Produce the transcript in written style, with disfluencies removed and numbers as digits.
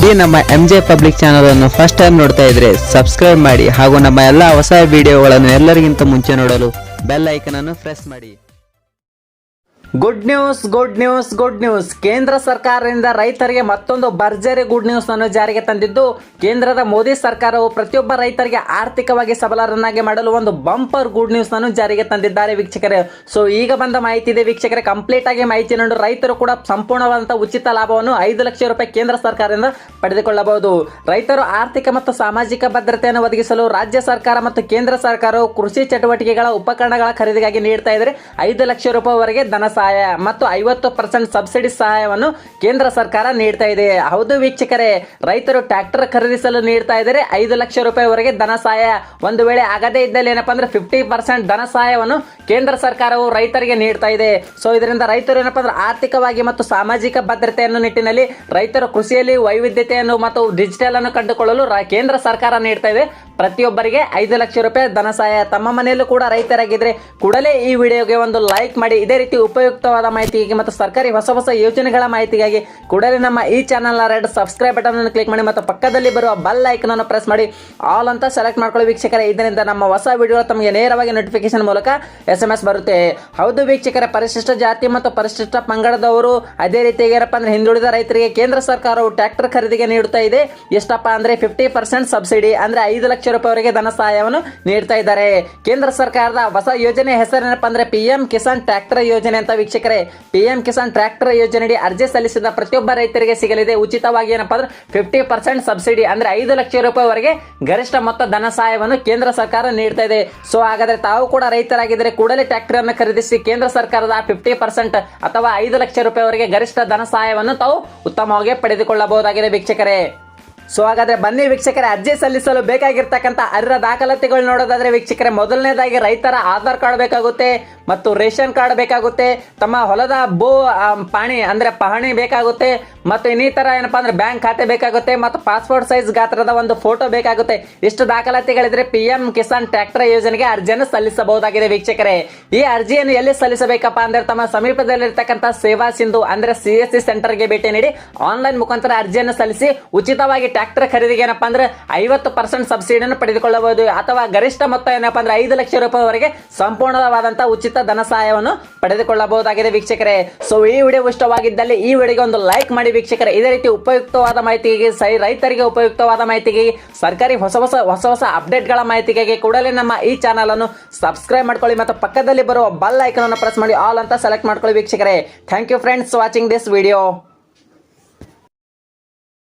ಈ ನಮ್ಮ MJ public channel ಅನ್ನು ಫಸ್ಟ್ ಟೈಮ್ ನೋಡ್ತಾ ಇದ್ರೆ ಸಬ್ಸ್ಕ್ರೈಬ್ ಮಾಡಿ ಹಾಗೂ ನಮ್ಮ ಎಲ್ಲಾ ಹೊಸ ವಿಡಿಯೋಗಳನ್ನು ಎಲ್ಲರಿಗಿಂತ ಮುಂಚೆ ನೋಡಲು ಬೆಲ್ ಐಕಾನ್ ಅನ್ನು ಪ್ರೆಸ್ ಮಾಡಿ. ಗುಡ್ ನ್ಯೂಸ್ ಕೇಂದ್ರ ಸರ್ಕಾರದಿಂದ ರೈತರಿಗೆ ಮತ್ತೊಂದು ಭರ್ಜರಿ ಗುಡ್ ನ್ಯೂಸ್ ಅನ್ನು ಜಾರಿಗೆ ತಂದಿದ್ದು, ಕೇಂದ್ರದ ಮೋದಿ ಸರ್ಕಾರವು ಪ್ರತಿಯೊಬ್ಬ ರೈತರಿಗೆ ಆರ್ಥಿಕವಾಗಿ ಸಬಲರನ್ನಾಗಿ ಮಾಡಲು ಒಂದು ಬಂಪರ್ ಗುಡ್ ನ್ಯೂಸ್ ಅನ್ನು ಜಾರಿಗೆ ತಂದಿದ್ದಾರೆ ವೀಕ್ಷಕರೇ. ಸೊ ಈಗ ಬಂದ ಮಾಹಿತಿ ಇದೆ ವೀಕ್ಷಕರೇ, ಕಂಪ್ಲೀಟ್ ಆಗಿ ಮಾಹಿತಿ ನೋಡಿ ರೈತರು ಕೂಡ ಸಂಪೂರ್ಣವಾದಂತಹ ಉಚಿತ ಲಾಭವನ್ನು 5 ಲಕ್ಷ ರೂಪಾಯಿ ಕೇಂದ್ರ ಸರ್ಕಾರದಿಂದ ಪಡೆದುಕೊಳ್ಳಬಹುದು. ರೈತರು ಆರ್ಥಿಕ ಮತ್ತು ಸಾಮಾಜಿಕ ಭದ್ರತೆಯನ್ನು ಒದಗಿಸಲು ರಾಜ್ಯ ಸರ್ಕಾರ ಮತ್ತು ಕೇಂದ್ರ ಸರ್ಕಾರವು ಕೃಷಿ ಚಟುವಟಿಕೆಗಳ ಉಪಕರಣಗಳ ಖರೀದಿಗಾಗಿ ನೀಡ್ತಾ ಇದ್ದಾರೆ 5 ಲಕ್ಷ ರೂಪಾಯಿವರೆಗೆ ಧನ ಸಹಾಯ ಮತ್ತು 50% ಸಬ್ಸಿಡಿ ಸಹಾಯವನ್ನು ಕೇಂದ್ರ ಸರ್ಕಾರ ನೀಡ್ತಾ ಇದೆ. ಹೌದು ವೀಕ್ಷಕರೇ, ರೈತರು ಟ್ರ್ಯಾಕ್ಟರ್ ಖರೀದಿಸಲು ನೀಡ್ತಾ ಇದ್ದಾರೆ 5 ಲಕ್ಷ ರೂಪಾಯಿವರೆಗೆ ಧನ ಸಹಾಯ. ಒಂದು ವೇಳೆ ಆಗದೇ ಇದ್ದಲ್ಲಿ ಏನಪ್ಪಾ ಅಂದ್ರೆ 50% ಧನ ಸಹಾಯವನ್ನು ಕೇಂದ್ರ ಸರ್ಕಾರವು ರೈತರಿಗೆ ನೀಡ್ತಾ ಇದೆ. ಸೊ ಇದರಿಂದ ರೈತರು ಏನಪ್ಪಾ ಅಂದ್ರೆ ಆರ್ಥಿಕವಾಗಿ ಮತ್ತು ಸಾಮಾಜಿಕ ಭದ್ರತೆಯನ್ನು ನಿಟ್ಟಿನಲ್ಲಿ ರೈತರು ಕೃಷಿಯಲ್ಲಿ ವೈವಿಧ್ಯತೆಯನ್ನು ಮತ್ತು ಡಿಜಿಟಲ್ ಅನ್ನು ಕಂಡುಕೊಳ್ಳಲು ಕೇಂದ್ರ ಸರ್ಕಾರ ನೀಡ್ತಾ ಇದೆ ಪ್ರತಿಯೊಬ್ಬರಿಗೆ 5 ಲಕ್ಷ ರೂಪಾಯಿ ಧನ ಸಹಾಯ. ತಮ್ಮ ಮನೆಯಲ್ಲೂ ಕೂಡ ರೈತರಾಗಿದ್ರೆ ಕೂಡಲೇ ಈ ವಿಡಿಯೋಗೆ ಒಂದು ಲೈಕ್ ಮಾಡಿ. ಇದೇ ರೀತಿ ಉಪಯುಕ್ತವಾದ ಮಾಹಿತಿಗಾಗಿ ಮತ್ತು ಸರ್ಕಾರಿ ಹೊಸ ಯೋಜನೆಗಳ ಮಾಹಿತಿಗಾಗಿ ಕೂಡಲೇ ನಮ್ಮ ಈ ಚಾನಲ್ನ ರೆಡ್ ಸಬ್ಸ್ಕ್ರೈಬ್ ಬಟನ್ ಅನ್ನು ಕ್ಲಿಕ್ ಮಾಡಿ ಮತ್ತು ಪಕ್ಕದಲ್ಲಿ ಬರುವ ಬೆಲ್ ಐಕಾನ್ ಅನ್ನು ಪ್ರೆಸ್ ಮಾಡಿ ಆಲ್ ಅಂತ ಸೆಲೆಕ್ಟ್ ಮಾಡ್ಕೊಳ್ಳಿ ವೀಕ್ಷಕರೇ. ಇದರಿಂದ ನಮ್ಮ ಹೊಸ ವಿಡಿಯೋ ತಮಗೆ ನೇರವಾಗಿ ನೋಟಿಫಿಕೇಶನ್ ಮೂಲಕ SMS ಬರುತ್ತೆ. ಹೌದು ವೀಕ್ಷಕರೇ, ಪರಿಶಿಷ್ಟ ಜಾತಿ ಮತ್ತು ಪರಿಶಿಷ್ಟ ಪಂಗಡದವರು ಅದೇ ರೀತಿ ಏನಪ್ಪಾ ಅಂದ್ರೆ ಹಿಂದುಳಿದ ರೈತರಿಗೆ ಕೇಂದ್ರ ಸರ್ಕಾರವು ಟ್ರ್ಯಾಕ್ಟರ್ ಖರೀದಿಗೆ ನೀಡುತ್ತಾ ಇದೆ. ಎಷ್ಟಪ್ಪ ಅಂದ್ರೆ 50% ಸಬ್ಸಿಡಿ ಅಂದ್ರೆ 5 ಲಕ್ಷ ರೂಪಾಯಿವರೆಗೆ ಧನ ಸಹಾಯವನ್ನು ನೀಡ್ತಾ ಇದ್ದಾರೆ. ಕೇಂದ್ರ ಸರ್ಕಾರದ ಹೊಸ ಯೋಜನೆ ಹೆಸರೇನಪ್ಪ ಅಂದ್ರೆ PM ಕಿಸಾನ್ ಟ್ರ್ಯಾಕ್ಟರ್ ಯೋಜನೆ ಅಂತ ವೀಕ್ಷಕರೇ. PM ಕಿಸಾನ್ ಟ್ರ್ಯಾಕ್ಟರ್ ಯೋಜನೆಯಡಿ ಅರ್ಜಿ ಸಲ್ಲಿಸಿದ ಪ್ರತಿಯೊಬ್ಬ ರೈತರಿಗೆ ಸಿಗಲಿದೆ ಉಚಿತವಾಗಿ ಏನಪ್ಪಾ ಅಂದ್ರೆ 50% ಸಬ್ಸಿಡಿ ಅಂದ್ರೆ 5 ಲಕ್ಷ ರೂಪಾಯಿವರೆಗೆ ಗರಿಷ್ಠ ಮೊತ್ತ ಧನ ಸಹಾಯವನ್ನು ಕೇಂದ್ರ ಸರ್ಕಾರ ನೀಡ್ತಾ ಇದೆ. ಸೊ ಹಾಗಾದ್ರೆ ತಾವು ಕೂಡ ರೈತರಾಗಿದ್ದರೆ ಕೂಡಲೇ ಟ್ರ್ಯಾಕ್ಟರ್ ಅನ್ನು ಖರೀದಿಸಿ ಕೇಂದ್ರ ಸರ್ಕಾರದ 50% ಅಥವಾ 5 ಲಕ್ಷ ರೂಪಾಯಿವರೆಗೆ ಗರಿಷ್ಠ ಧನ ಸಹಾಯವನ್ನು ತಾವು ಉತ್ತಮವಾಗಿ ಪಡೆದುಕೊಳ್ಳಬಹುದಾಗಿದೆ ವೀಕ್ಷಕರೇ. ಸೊ ಹಾಗಾದ್ರೆ ಬನ್ನಿ ವೀಕ್ಷಕರೇ, ಅರ್ಜಿ ಸಲ್ಲಿಸಲು ಬೇಕಾಗಿರ್ತಕ್ಕಂಥ ಅರ್ಹ ದಾಖಲಾತಿಗಳು ನೋಡೋದಾದ್ರೆ ವೀಕ್ಷಕರೇ, ಮೊದಲನೇದಾಗಿ ರೈತರ ಆಧಾರ್ ಕಾರ್ಡ್ ಬೇಕಾಗುತ್ತೆ ಮತ್ತು ರೇಷನ್ ಕಾರ್ಡ್ ಬೇಕಾಗುತ್ತೆ, ತಮ್ಮ ಹೊಲದ ಪಾಣಿ ಅಂದ್ರೆ ಪಹಣಿ ಬೇಕಾಗುತ್ತೆ ಮತ್ತು ಇನ್ನಿತರ ಏನಪ್ಪಾ ಅಂದ್ರೆ ಬ್ಯಾಂಕ್ ಖಾತೆ ಬೇಕಾಗುತ್ತೆ ಮತ್ತು ಪಾಸ್ಪೋರ್ಟ್ ಸೈಜ್ ಗಾತ್ರದ ಒಂದು ಫೋಟೋ ಬೇಕಾಗುತ್ತೆ. ಇಷ್ಟು ದಾಖಲಾತಿಗಳಿದ್ರೆ PM ಕಿಸಾನ್ ಟ್ರ್ಯಾಕ್ಟರ್ ಯೋಜನೆಗೆ ಅರ್ಜಿಯನ್ನು ಸಲ್ಲಿಸಬಹುದಾಗಿದೆ ವೀಕ್ಷಕರೇ. ಈ ಅರ್ಜಿಯನ್ನು ಎಲ್ಲಿ ಸಲ್ಲಿಸಬೇಕಪ್ಪ ಅಂದ್ರೆ ತಮ್ಮ ಸಮೀಪದಲ್ಲಿರ್ತಕ್ಕಂಥ ಸೇವಾ ಸಿಂಧು ಅಂದ್ರೆ CSC ಸೆಂಟರ್ಗೆ ಭೇಟಿ ನೀಡಿ ಆನ್ಲೈನ್ ಮುಖಾಂತರ ಅರ್ಜಿಯನ್ನು ಸಲ್ಲಿಸಿ ಉಚಿತವಾಗಿ ಟ್ರ್ಯಾಕ್ಟರ್ ಖರೀದಿಗೆ ಏನಪ್ಪಾ ಅಂದ್ರೆ 50% ಸಬ್ಸಿಡಿಯನ್ನು ಪಡೆದುಕೊಳ್ಳಬಹುದು ಅಥವಾ ಗರಿಷ್ಠ ಮೊತ್ತ ಏನಪ್ಪಾ ಅಂದ್ರೆ 5 ಲಕ್ಷ ರೂಪಾಯಿವರೆಗೆ ಸಂಪೂರ್ಣವಾದಂತಹ ಉಚಿತ ಧನ ಸಹಾಯವನ್ನು ಪಡೆದುಕೊಳ್ಳಬಹುದಾಗಿದೆ ವೀಕ್ಷಕರೇ. ಸೊ ಈ ವಿಡಿಯೋ ಇಷ್ಟವಾಗಿದ್ದಲ್ಲಿ ಈ ವಿಡಿಯೋಗೆ ಒಂದು ಲೈಕ್ ಮಾಡಿ ವೀಕ್ಷಕರೇ. ಇದೇ ರೀತಿ ಉಪಯುಕ್ತವಾದ ಮಾಹಿತಿಗೆ ರೈತರಿಗೆ ಉಪಯುಕ್ತವಾದ ಮಾಹಿತಿಗೆ ಸರ್ಕಾರಿ ಹೊಸ ಅಪ್ಡೇಟ್ಗಳ ಮಾಹಿತಿಗಾಗಿ ಕೂಡಲೇ ನಮ್ಮ ಈ ಚಾನಲ್ ಅನ್ನು ಸಬ್ಸ್ಕ್ರೈಬ್ ಮಾಡ್ಕೊಳ್ಳಿ ಮತ್ತು ಪಕ್ಕದಲ್ಲಿ ಬರುವ ಬೆಲ್ ಐಕಾನ್ ಅನ್ನು ಪ್ರೆಸ್ ಮಾಡಿ ಆಲ್ ಅಂತ ಸೆಲೆಕ್ಟ್ ಮಾಡ್ಕೊಳ್ಳಿ ವೀಕ್ಷಕರೇ. Thank you friends watching this video.